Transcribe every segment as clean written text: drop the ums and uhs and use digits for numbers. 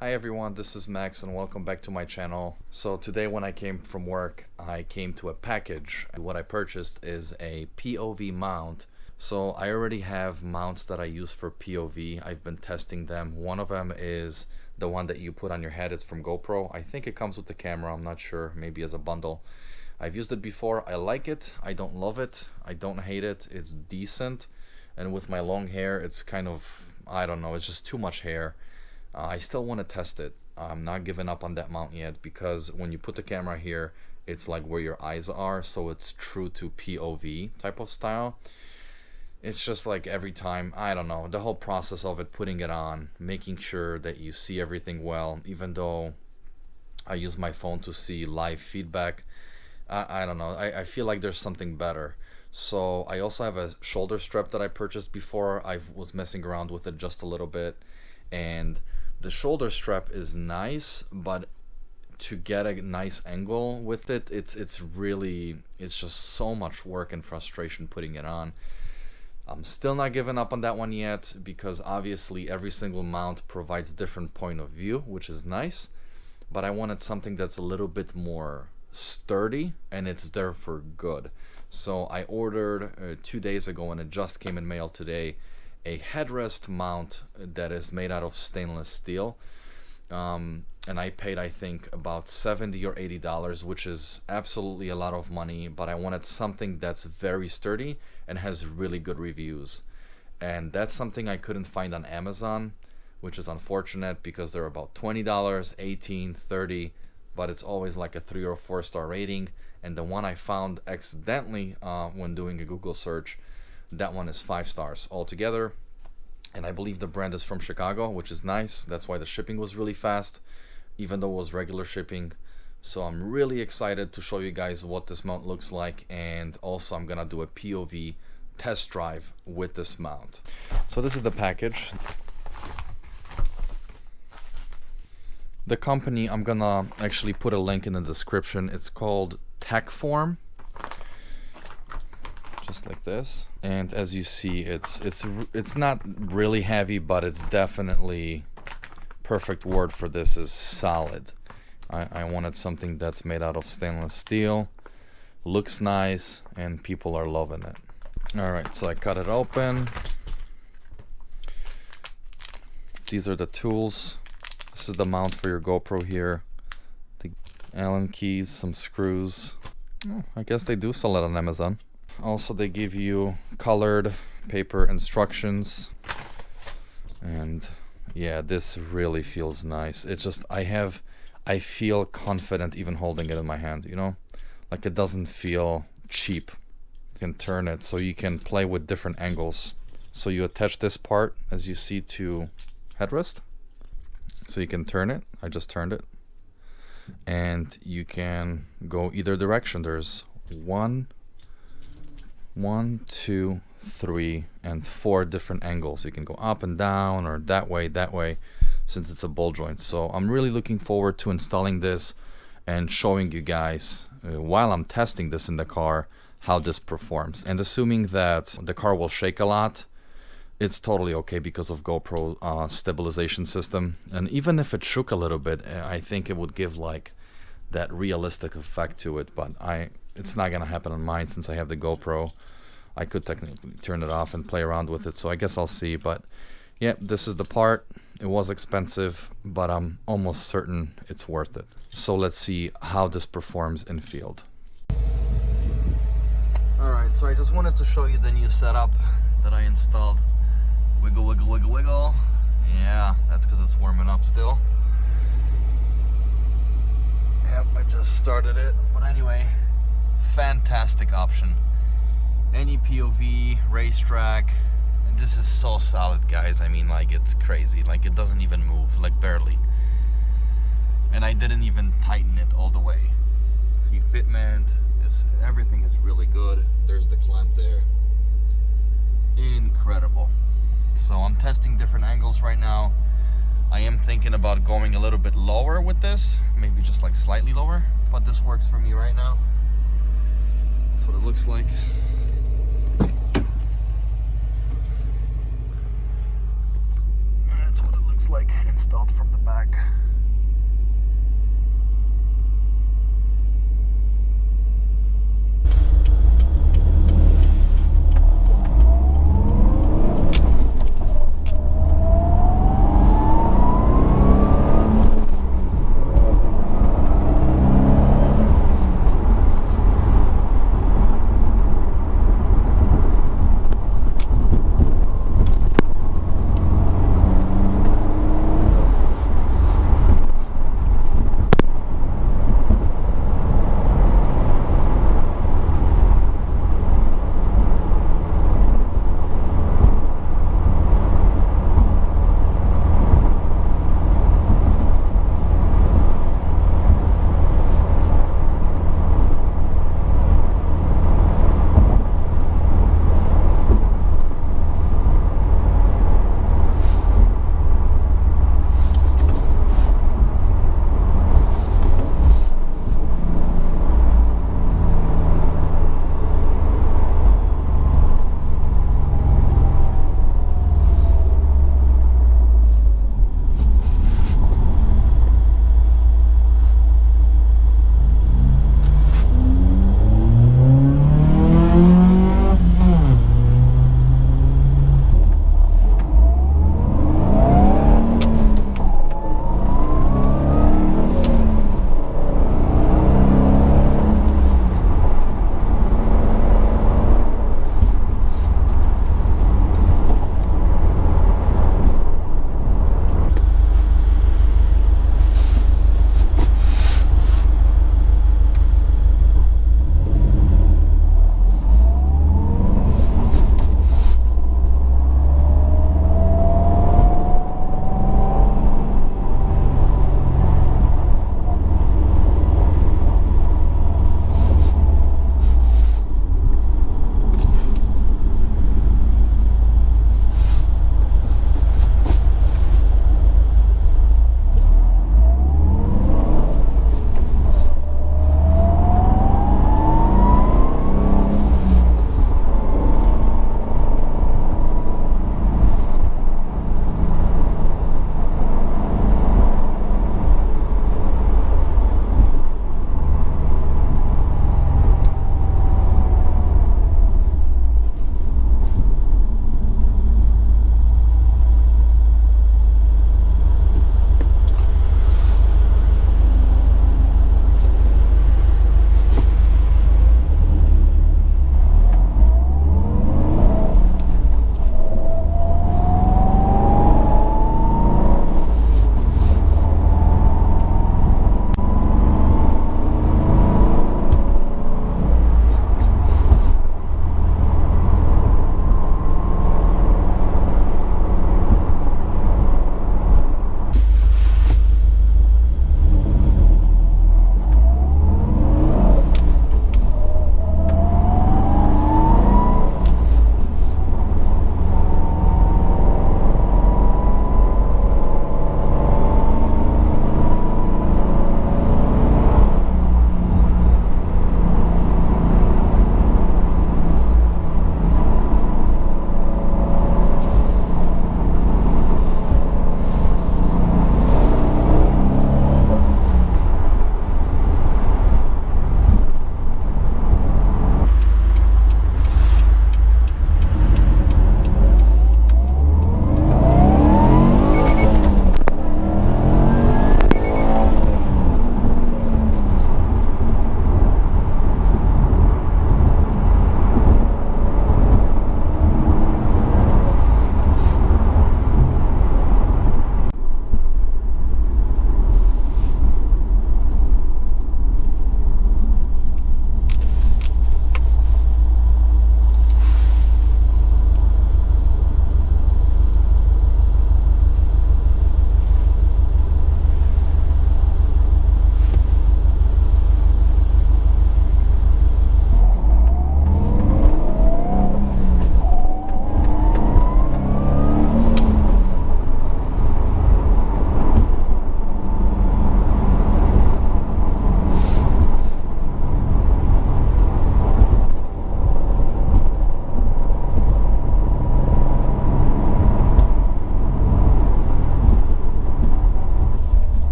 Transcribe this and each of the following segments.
Hi everyone, this is Max and welcome back to my channel. So today when I came from work, I came to a package. What I purchased is a POV mount. So I already have mounts that I use for POV. I've been testing them. One of them is the one that you put on your head. It's from GoPro. I think it comes with the camera, I'm not sure, maybe as a bundle. I've used it before. I like it. I don't love it. I don't hate it. It's decent. And with my long hair, it's kind of, I don't know, it's just too much hair. I still want to test it. I'm not giving up on that mount yet because when you put the camera here, it's like where your eyes are, so it's true to POV type of style. It's just like every time, I don't know, the whole process of it, putting it on, making sure that you see everything well, even though I use my phone to see live feedback. I don't know, I feel like there's something better. So I also have a shoulder strap that I purchased before. I was messing around with it just a little bit, and the shoulder strap is nice, but to get a nice angle with it, it's just so much work and frustration putting it on. I'm still not giving up on that one yet because obviously every single mount provides different point of view, which is nice, but I wanted something that's a little bit more sturdy and it's there for good. So I ordered 2 days ago and it just came in mail today, a headrest mount that is made out of stainless steel, and I paid I think about $70 or $80, which is absolutely a lot of money, but I wanted something that's very sturdy and has really good reviews, and that's something I couldn't find on Amazon, which is unfortunate because they're about $20, $18, $30, but it's always like a 3 or 4 star rating, and the one I found accidentally when doing a Google search, that one is 5 stars altogether, and I believe the brand is from Chicago, which is nice. That's why the shipping was really fast, even though it was regular shipping. So I'm really excited to show you guys what this mount looks like, and also I'm gonna do a POV test drive with this mount. So this is the package. The company, I'm gonna actually put a link in the description. It's called TackForm. Just like this, and as you see, it's not really heavy, but it's definitely, perfect word for this is solid. I wanted something that's made out of stainless steel, looks nice, and people are loving it. All right, so I cut it open. These are the tools. This is the mount for your GoPro here, the Allen keys, some screws. Oh, I guess they do sell it on Amazon. Also, they give you colored paper instructions, and yeah, this really feels nice. It's just, I feel confident even holding it in my hand, you know, like it doesn't feel cheap. You can turn it so you can play with different angles. So you attach this part, as you see, to headrest, so you can turn it. I just turned it, and you can go either direction. There's 1, 2, 3, and 4 different angles. You can go up and down or that way, since it's a ball joint. So I'm really looking forward to installing this and showing you guys while I'm testing this in the car how this performs. And assuming that the car will shake a lot, it's totally okay because of GoPro stabilization system. And even if it shook a little bit, I think it would give like that realistic effect to it, but it's not gonna happen on mine since I have the GoPro. I could technically turn it off and play around with it, so I guess I'll see. But yeah, this is the part. It was expensive, but I'm almost certain it's worth it. So let's see how this performs in field. Alright, so I just wanted to show you the new setup that I installed. Wiggle, wiggle, wiggle, wiggle. Yeah, that's because it's warming up still. Yep, I just started it. But anyway, fantastic option. Any POV, racetrack, and this is so solid, guys. I mean, like, it's crazy. Like, it doesn't even move, like barely. And I didn't even tighten it all the way. See, fitment, everything is really good. There's the clamp there. Incredible. So I'm testing different angles right now. I am thinking about going a little bit lower with this, maybe just like slightly lower, but this works for me right now. That's what it looks like. That's what it looks looks like installed from the back.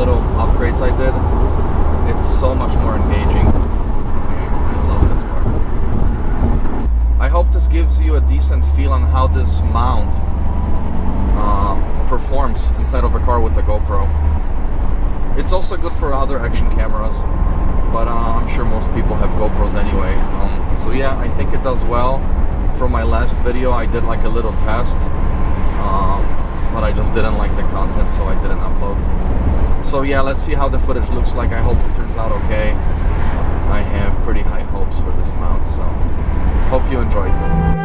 little upgrades I did, it's so much more engaging. I love this car. I hope this gives you a decent feel on how this mount performs inside of a car with a GoPro. It's also good for other action cameras, but I'm sure most people have GoPros anyway. So yeah, I think it does well. From my last video, I did like a little test, but I just didn't like the content, so I didn't upload. So yeah, let's see how the footage looks like. I hope it turns out okay. I have pretty high hopes for this mount, so hope you enjoyed.